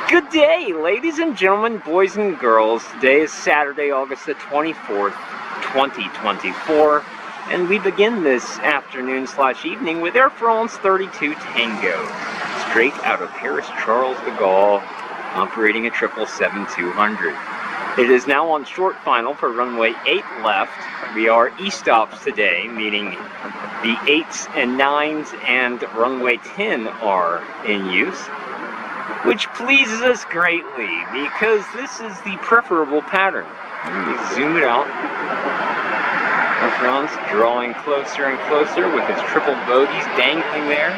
Good day, ladies and gentlemen, boys and girls. Today is Saturday, August the 24th, 2024, and we begin this afternoon/evening with Air France 32 Tango, straight out of Paris Charles de Gaulle, operating a 777-200. It is now on short final for runway 8 left. We are EastOps today, meaning the 8s and 9s and runway 10 are in use, which pleases us greatly because this is the preferable pattern. We zoom it out. Air France drawing closer and closer with its triple bogies dangling there,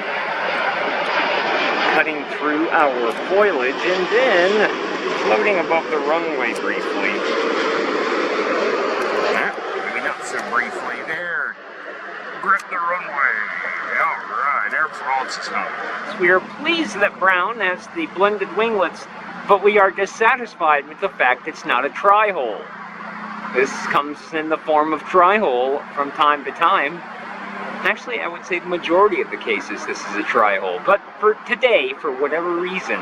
cutting through our foliage and then floating above the runway briefly. Maybe not so briefly there. Grip the runway. Alright, Air France is home. We are pleased that Brown has the blended winglets, but we are dissatisfied with the fact it's not a tri-hole. This comes in the form of tri-hole from time to time. Actually, I would say the majority of the cases this is a tri-hole, but for today, for whatever reason,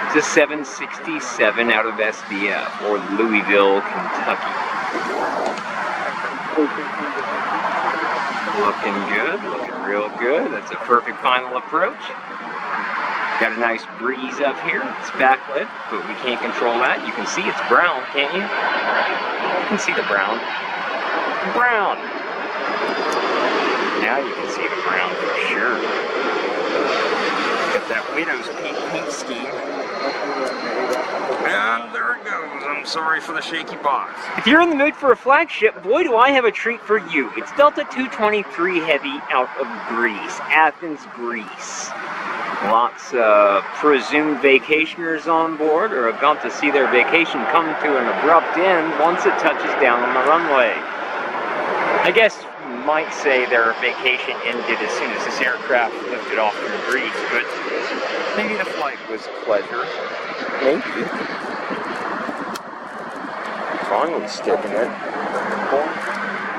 it's a 767 out of SBF, or Louisville, Kentucky. Looking good, looking real good. That's a perfect final approach. Got a nice breeze up here. It's backlit, but we can't control that. You can see it's brown, can't you? You can see the brown. Brown! Now you can see the brown for sure. Got that widow's peak paint scheme. And there it goes. I'm sorry for the shaky box. If you're in the mood for a flagship, boy do I have a treat for you. It's Delta 223 Heavy out of Greece, Athens, Greece. Lots of presumed vacationers on board are about to see their vacation come to an abrupt end once it touches down on the runway. I guess you might say their vacation ended as soon as this aircraft lifted off from Greece, but maybe the flight was pleasure. Maybe. Finally sticking it.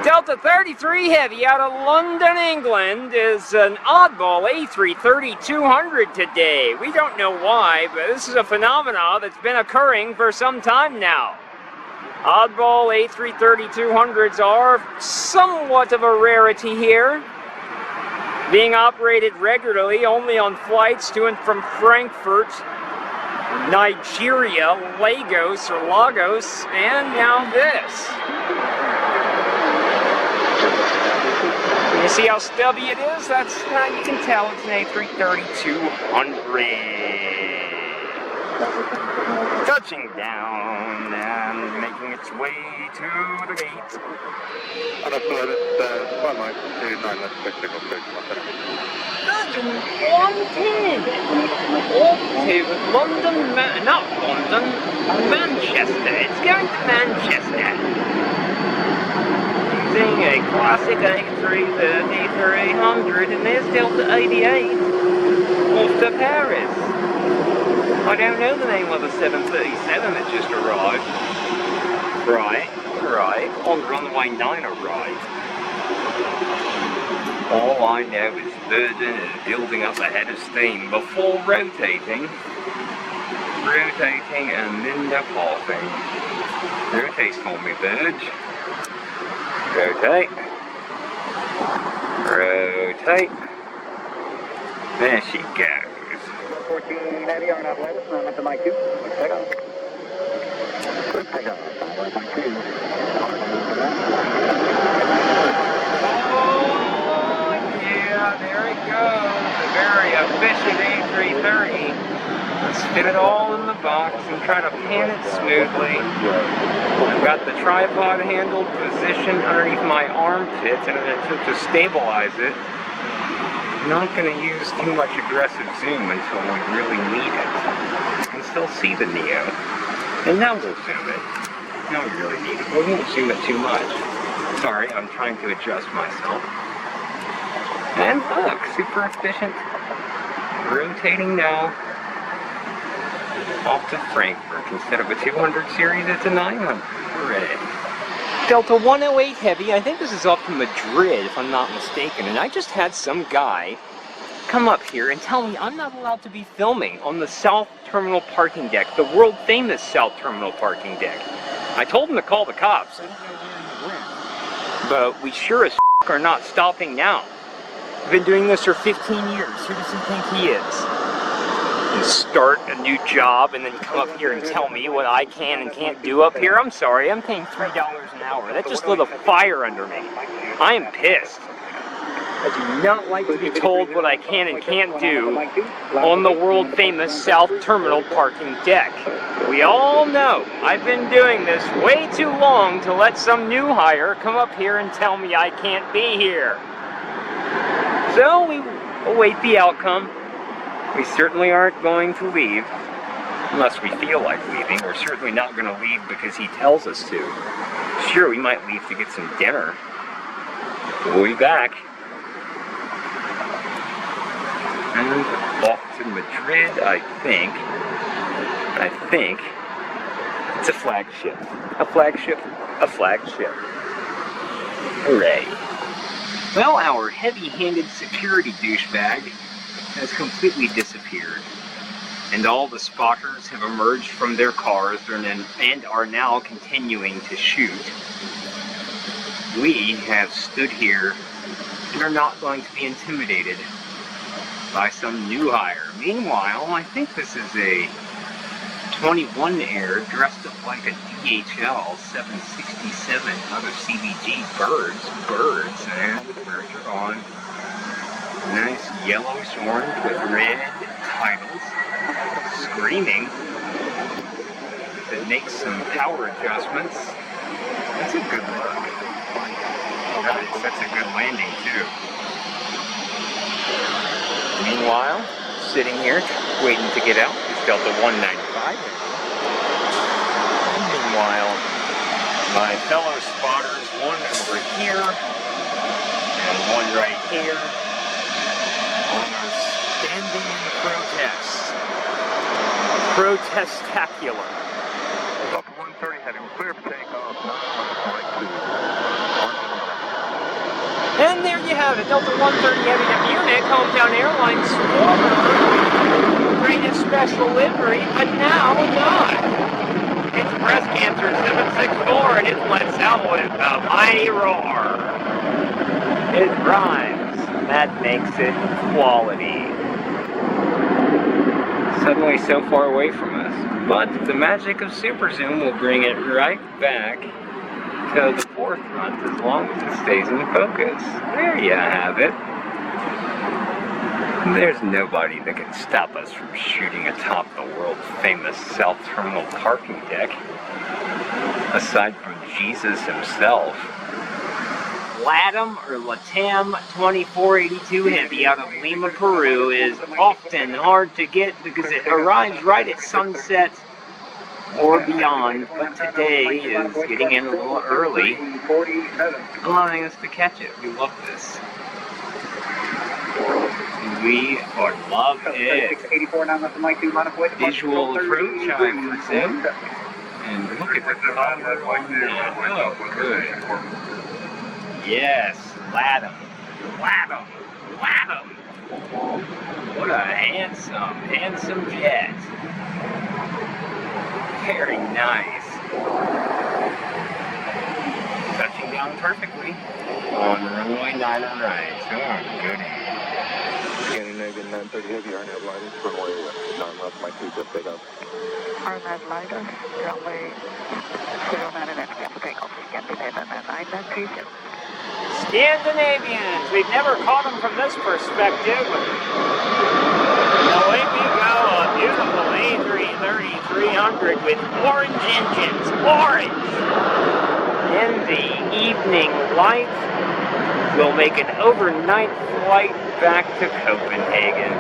Delta 33 Heavy out of London, England is an oddball A330-200 today. We don't know why, but this is a phenomenon that's been occurring for some time now. Oddball A330-200s are somewhat of a rarity here, being operated regularly only on flights to and from Frankfurt, Nigeria, Lagos, and now this. You see how stubby it is? That's how you can tell it's an A330-200. Touching down and making its way to the gate. Manchester. It's going to Manchester. Using a classic A330-300, and there's Delta 88 off to Paris. I don't know the name of the 737 that just arrived. Right, on runway 9 arrived. All I know is Virgin is building up a head of steam before rotating and then departing. Rotate for me, Virg. Rotate. There she goes. 14 Eddie, are not let us know at the mic 2. Take off. Oh, yeah, there it goes. A very efficient A330. Let's fit it all in the box and try to pan it smoothly. I've got the tripod handle positioned underneath my armpits in an attempt to stabilize it. I'm not going to use too much aggressive zoom until we really need it. You can still see the Neo. And now we'll zoom it. Now we really need it. We won't zoom it too much. Sorry, I'm trying to adjust myself. And look, super efficient. Rotating now. Off to Frankfurt. Instead of a 200 series, it's a 900. Hooray. Delta 108 Heavy, I think this is off to Madrid if I'm not mistaken, and I just had some guy come up here and tell me I'm not allowed to be filming on the South Terminal parking deck, the world famous South Terminal parking deck. I told him to call the cops. I don't know where he went. But we sure as are not stopping now. I've been doing this for 15 years. Who does he think he is? And start a new job and then come up here and tell me what I can and can't do up here? I'm sorry, I'm paying $3 an hour. That just lit a fire under me. I am pissed. I do not like to be told what I can and can't do on the world famous South Terminal parking deck. We all know I've been doing this way too long to let some new hire come up here and tell me I can't be here. So we await the outcome. We certainly aren't going to leave unless we feel like leaving. We're certainly not going to leave because he tells us to. Sure, we might leave to get some dinner. We'll be back. And off to Madrid, I think it's a flagship. A flagship. A flagship. Hooray. Well, our heavy-handed security douchebag has completely disappeared. And all the spotters have emerged from their cars and are now continuing to shoot. We have stood here and are not going to be intimidated by some new hire. Meanwhile, I think this is a 21 Air dressed up like a DHL 767 out of CBG. Birds, and the birds are on. Nice yellowish orange with red titles. Screaming. It makes some power adjustments. That's a good look. Nice, that's a good landing too. Meanwhile, sitting here, waiting to get out, is Delta 195. And meanwhile, my fellow spotters, one over here, and one right here, are standing in protest. Protestacular. Delta 130 heading clear for takeoff, 9 And there you have it, Delta 130 heading to Munich, Hometown Airlines former greatest special livery, but now not. It's breast cancer 764 and it lets out with a mighty roar. It rhymes, that makes it quality. Suddenly so far away from us, but the magic of Super Zoom will bring it right back to the fourth month as long as it stays in focus. There you have it. There's nobody that can stop us from shooting atop the world famous South Terminal parking deck, aside from Jesus himself. LATAM or LATAM 2482 Heavy out of Lima, Peru is often hard to get because it arrives right at sunset or beyond, but today is getting in a little early, allowing us to catch it. We love this. We love it. Visual approach, I presume. And look at the color on that. Oh, good. Yes, LATAM. LATAM. LATAM. What a handsome jet. Very nice. Touching down perfectly on runway 9 right. Oh, goody. Scandinavian 930 heavy, RNAV lighter, runway 9 left, my 2 just take off. RNAV lighter, runway 09 and exit for takeoff. Scandinavian 993. Scandinavians! We've never caught them from this perspective. Away we go, a beautiful A330-300 with orange engines. Orange! In the evening light, we'll make an overnight flight back to Copenhagen.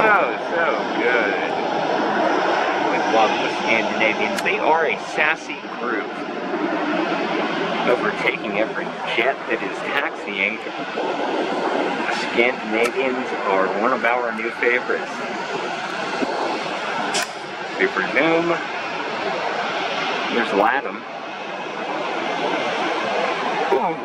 Oh, so good. We love the Scandinavians. They are a sassy group, overtaking every jet that is taxiing. The Scandinavians are one of our new favorites. Super Zoom. There's LATAM. Ooh,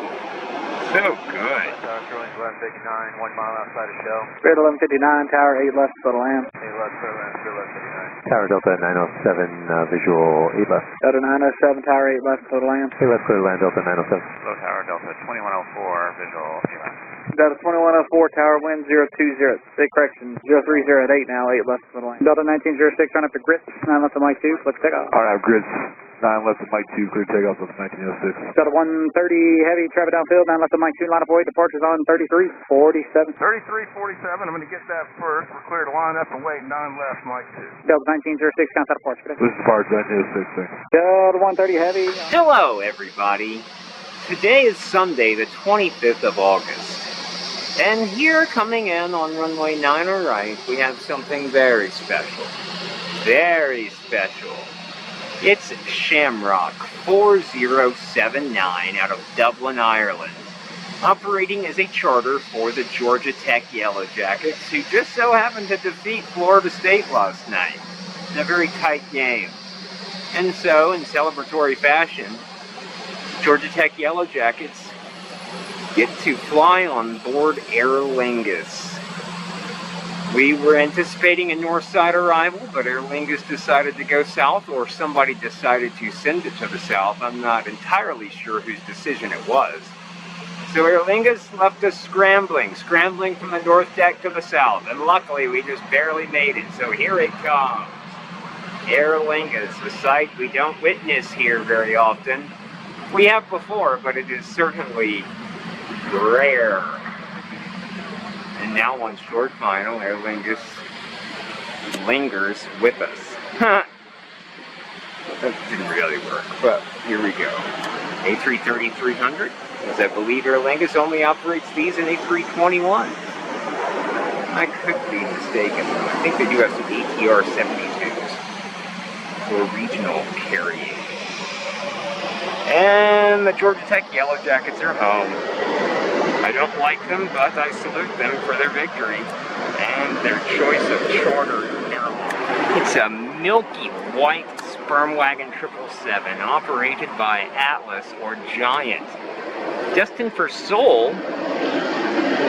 So good. Tower Sterling's 1159, 1 mile outside of Shell. Spirit 1159, Tower 8 left, total land. 8 left, Spirit 1159. Tower Delta 907, visual 8 left. Delta 907, Tower 8 left, total land. 8 left, clear to land, Delta 907. Low Tower Delta 2104, visual 8 left. Delta 2104, Tower wind 020, big correction, 030 at 8 now, 8 left, total land. Delta 1906, run up to Grit, 9 left to Mike 2, let's take off. Alright, Grids. 9 left to Mike 2, clear takeoff of 1906. Delta 130, heavy, traffic downfield, 9 left to Mike 2, line up away, departures on 3347. 3347, I'm going to get that first. We're clear to line up and wait. 9 left, Mike 2. Delta 1906, count out departure. This is Barge 906, thanks. Delta 130, heavy. Hello, everybody. Today is Sunday, the 25th of August. And here, coming in on runway 9 right, we have something very special. Very special. It's Shamrock 4079 out of Dublin, Ireland, operating as a charter for the Georgia Tech Yellow Jackets, who just so happened to defeat Florida State last night in a very tight game. And so, in celebratory fashion, Georgia Tech Yellow Jackets get to fly on board Aer Lingus. We were anticipating a north side arrival, but Aer Lingus decided to go south, or somebody decided to send it to the south. I'm not entirely sure whose decision it was. So Aer Lingus left us scrambling from the north deck to the south, and luckily we just barely made it. So here it comes. Aer Lingus, a sight we don't witness here very often. We have before, but it is certainly rare. And now on short final, Aer Lingus lingers with us. That didn't really work, but here we go. A330-300, as I believe Aer Lingus only operates these in A321. I could be mistaken, though. I think they do have some ATR 72s for regional carrying. And the Georgia Tech Yellow Jackets are home. I don't like them, but I salute them for their victory and their choice of charter airline. It's a milky white sperm wagon 777 operated by Atlas or Giant. Destined for Seoul,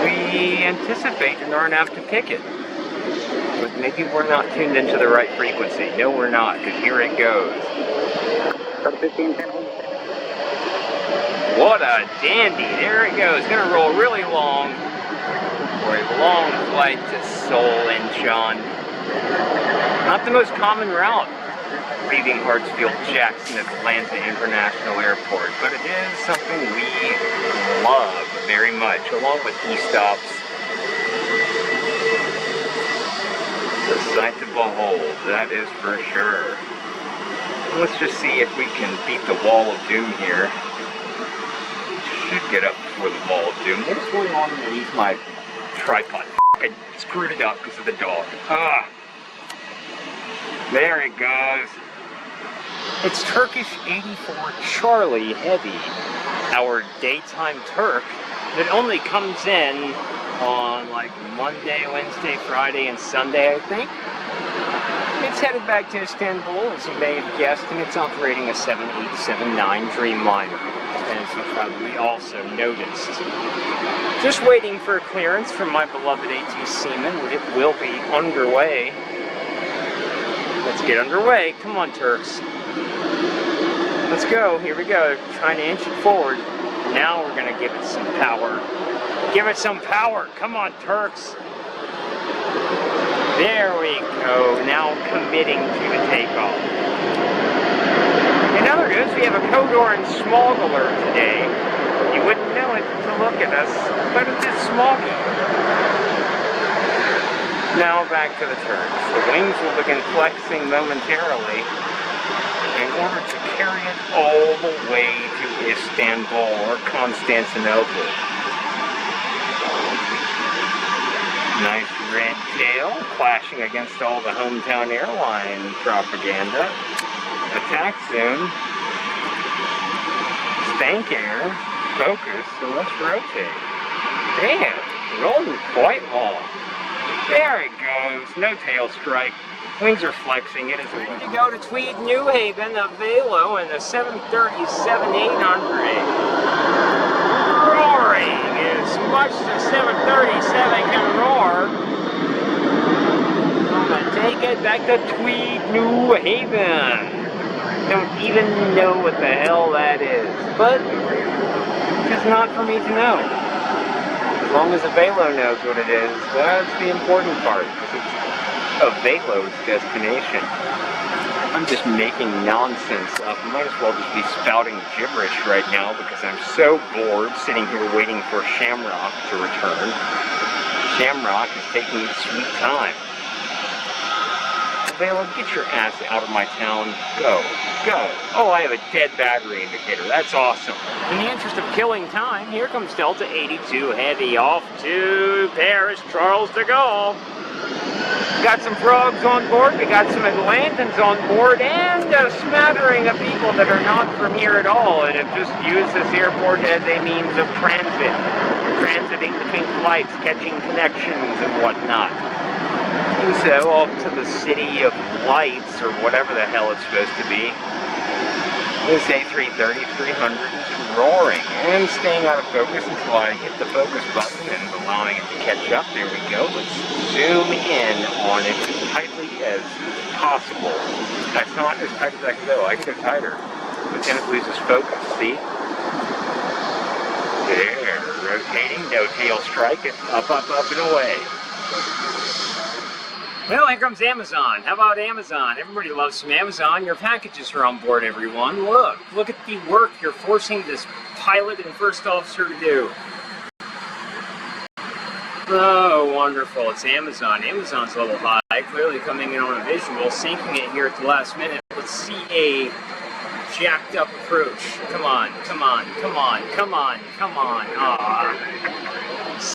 we anticipate an RNAV to pick it. But maybe we're not tuned into the right frequency. No, we're not, because here it goes. What a dandy. There it goes. Gonna roll really long for a long flight to Seoul, Incheon. Not the most common route leaving Hartsfield-Jackson Atlanta International Airport, but it is something we love very much, along with EastOps. The sight to behold, that is for sure. Let's just see if we can beat the wall of doom here. Should get up before the wall of doom. What's going on underneath my tripod? I screwed it up because of the dog. There it goes. It's Turkish 84 Charlie Heavy, our daytime Turk that only comes in on like Monday, Wednesday, Friday, and Sunday, I think. It's headed back to Istanbul, as you may have guessed, and it's operating a 7879 Dreamliner, as you probably also noticed. Just waiting for clearance from my beloved A2 Seaman. It will be underway. Let's get underway. Come on, Turks. Let's go. Here we go. Trying to inch it forward. Now we're going to give it some power. Give it some power. Come on, Turks. There we go. Now committing to the takeoff. In other news, we have a code orange smog alert today. You wouldn't know it to look at us, but it is smoggy. Now back to the Turks. The wings will begin flexing momentarily in order to carry it all the way to Istanbul or Constantinople. Nice red tail clashing against all the hometown airline propaganda. Attack soon. Stank air. Focus. So let's rotate. Damn, rolling quite long. There it goes. No tail strike. Wings are flexing. It is ready to go to Tweed, New Haven, a Velo, and a 737-800. Roaring roaring as much as 737 can roar. I'm gonna take it back to Tweed, New Haven. Don't even know what the hell that is, but it's not for me to know. As long as Avelo knows what it is, that's the important part, because it's Avelo's destination. I'm just making nonsense up. I might as well just be spouting gibberish right now because I'm so bored sitting here waiting for Shamrock to return. Shamrock is taking its sweet time. Avelo, get your ass out of my town. Go. Go. Oh, I have a dead battery indicator. That's awesome. In the interest of killing time, here comes Delta 82 Heavy off to Paris Charles de Gaulle. We got some frogs on board, we got some Atlantans on board, and a smattering of people that are not from here at all and have just used this airport as a means of transit. Transiting between flights, catching connections and whatnot. And so off to the city of lights, or whatever the hell it's supposed to be. This A330-300 is roaring and staying out of focus until I hit the focus button and allowing it to catch up. There we go. Let's zoom in on it as tightly as possible. That's not as tight as I can go. I can go tighter, but then it loses focus. See? There, rotating, no tail strike. It's up, up, up, and away. Well, here comes Amazon. How about Amazon? Everybody loves some Amazon. Your packages are on board, everyone. Look at the work you're forcing this pilot and first officer to do. Oh, wonderful. It's Amazon. Amazon's a little high, clearly coming in on a visual, sinking it here at the last minute. Let's see a jacked up approach. Come on, come on, come on, come on, come on. Ah,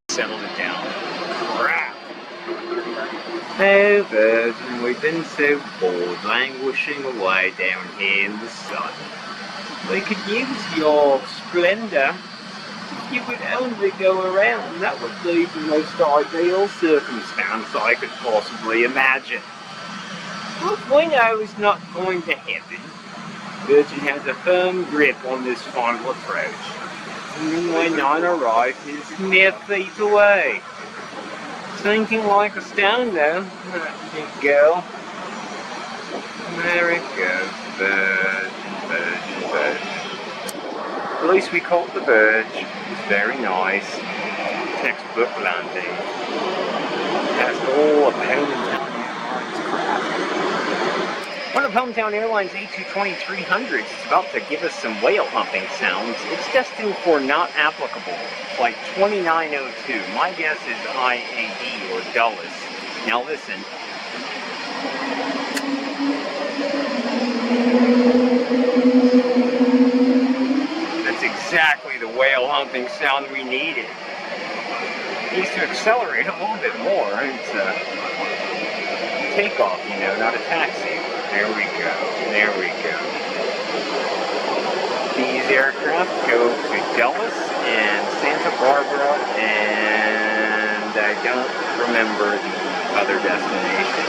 settled it down. Crap. Oh, Virgin, we've been so bored, languishing away down here in the sun. We could use your splendor. If you could only go around, that would be the most ideal circumstance I could possibly imagine. But we know it's not going to happen. Virgin has a firm grip on this final approach. And when 9 arrives, it's mere feet away. Sinking like a stone, though, that big girl. There it goes. Verge, Verge, Verge. At least we caught the Verge. It's very nice. Textbook landing. That's all of Hometown Airlines craft. One of Hometown Airlines A220-300s is about to give us some whale humping sounds. It's destined for not applicable. Flight 2902. My guess is IAD or Dulles. Now listen. That's exactly the whale humping sound we needed. It needs to accelerate a little bit more. It's a takeoff, you know, not a taxi. There we go. There we go. These aircraft go to Dulles and Santa Barbara, and I don't remember the other destination.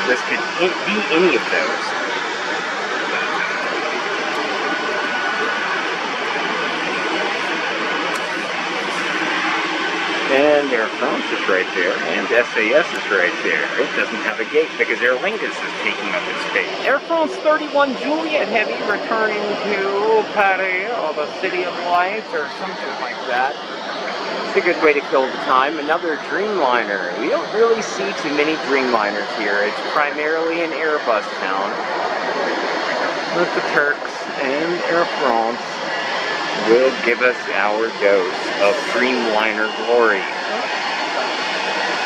This could be any of those. And Air France is right there, and SAS is right there. It doesn't have a gate because Aer Lingus is taking up its space. Air France 31 Juliet Heavy returning to Paris, or the City of Lights, or something like that. It's a good way to kill the time. Another Dreamliner. We don't really see too many Dreamliners here. It's primarily an Airbus town. But the Turks and Air France will give us our dose of Dreamliner glory.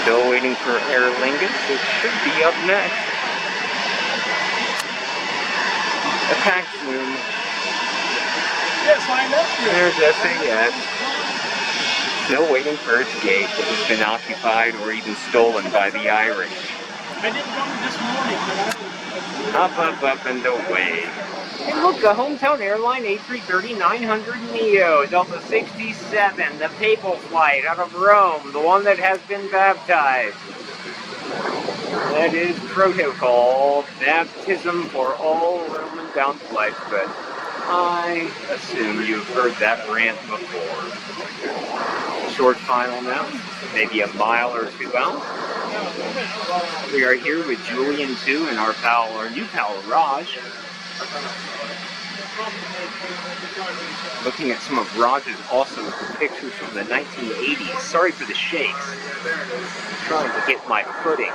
Still waiting for Aer Lingus. It should be up next. Attack zoom. Yes, I know. There's SAS. Still waiting for its gate that has been occupied or even stolen by the Irish. I didn't go this morning, but Up, up, up, and away. And look, the Hometown Airline A330-900 Neo, Delta 67, the papal flight out of Rome, the one that has been baptized. That is protocol, baptism for all Roman-bound flights, but I assume you've heard that rant before. Short final now, maybe a mile or two out. We are here with Julian 2 and our new pal, Raj. Looking at some of Raj's awesome pictures from the 1980s. Sorry for the shakes. I'm trying to get my footing.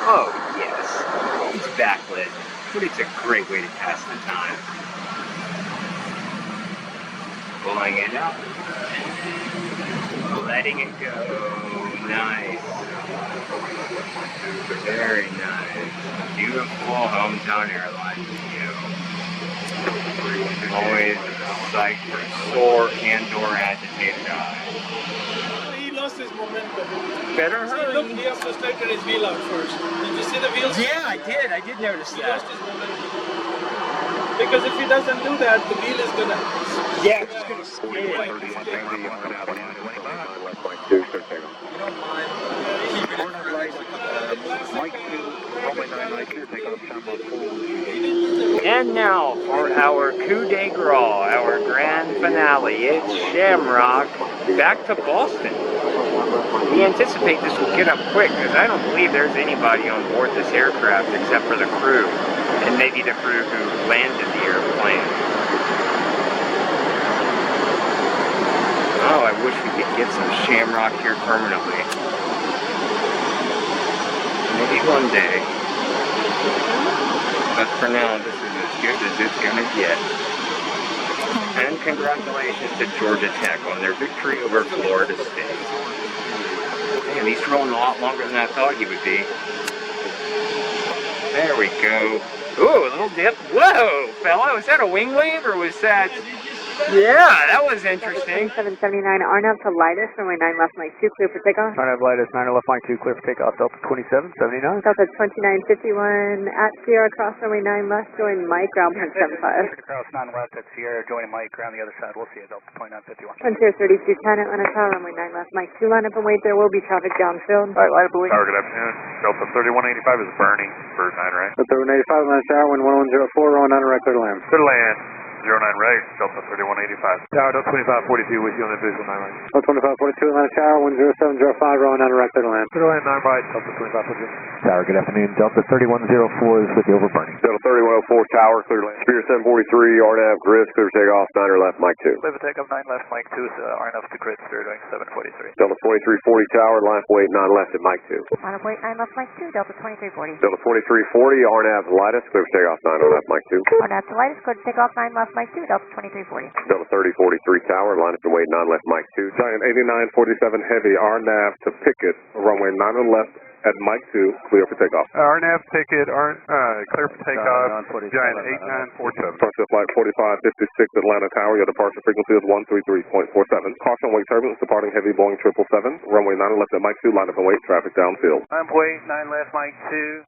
Oh, yes. It's backlit, but it's a great way to pass the time. Pulling it out. Letting it go. Nice. Very nice. Beautiful hometown airline view. Always a sight for sore and/or agitated eyes. He lost his momentum. Better See, hurry. look, he has to straighten his wheel out first. Did you see the wheels? Yeah, I did. I did notice He that. lost his momentum. Because if he doesn't do that, the wheel is gonna. Yeah, it's gonna skid. You don't mind keeping it Mike 2, runway 99 clear, take off Shamrock 4. And now for our coup de grace, our grand finale. It's Shamrock back to Boston. We anticipate this will get up quick because I don't believe there's anybody on board this aircraft except for the crew and maybe the crew who landed the airplane. Oh, I wish we could get some Shamrock here permanently. Maybe one day. But for now, this is as good as it's gonna get. And congratulations to Georgia Tech on their victory over Florida State. Man, he's rolling a lot longer than I thought he would be. There we go. Ooh, a little dip. Whoa, fella, was that a wing wave or was that... Yeah, that was interesting. 779 Arnav to Lidus, runway 9 left, Mike 2, clear for takeoff. Arnav Lidus, 9 left, Mike 2, clear for takeoff. Delta 2779. Delta 2951 at Sierra, cross runway 9 left, join Mike, ground point 75. Cross 9 left at Sierra, joining Mike, ground the other side. We'll see you, Delta 2951. Frontier 3210 Atlanta Tower, runway 9 left, Mike 2, line up and wait, there will be traffic downfield. Alright, light up, Tower, good afternoon. Delta 3185 is burning for 9 right. Delta 185, Atlanta Tower, wind 1104, rolling 9 right, clear to land. Clear to land. 09 right, Delta 3185. Tower, Delta 2542 with you on the visual 9 right. Delta 2542, Atlanta Tower, wind 0705, rolling 9 right, clear to land. Clear to land 9 right, Delta 2542. Tower, good afternoon. Delta 3104 is with you over burning. Delta 3104 Tower, clear to land. Spear 743, RNAV, Gris, clear to take off, 9 left, Mike 2. Clear for takeoff, 9 left, Mike 2, RNAV to grid, Spirit going 743. Delta 2340 Tower, line up weight 9 left at Mike 2. Line up wait, 9 left, Mike 2, Delta 2340. Delta 2340, RNAV, Lidus, clear to take off, 9 left, Mike 2. Arnav to Lidus, clear to takeoff, 9 left, Mike 2, Delta 2340. Delta 3043 Tower, line up and weight 9 left, Mike 2. Giant 8947 Heavy, RNAV to Picket, runway 9 left at Mike 2, clear for takeoff. RNAV ticket, clear for takeoff. Giant 8947. Approach to flight 4556 Atlanta Tower, your departure frequency is 133.47. Caution, wake turbulence, departing heavy Boeing 777, runway 9 left at Mike 2, line up and wait, traffic downfield. Line up, wait, 9 left, Mike 2.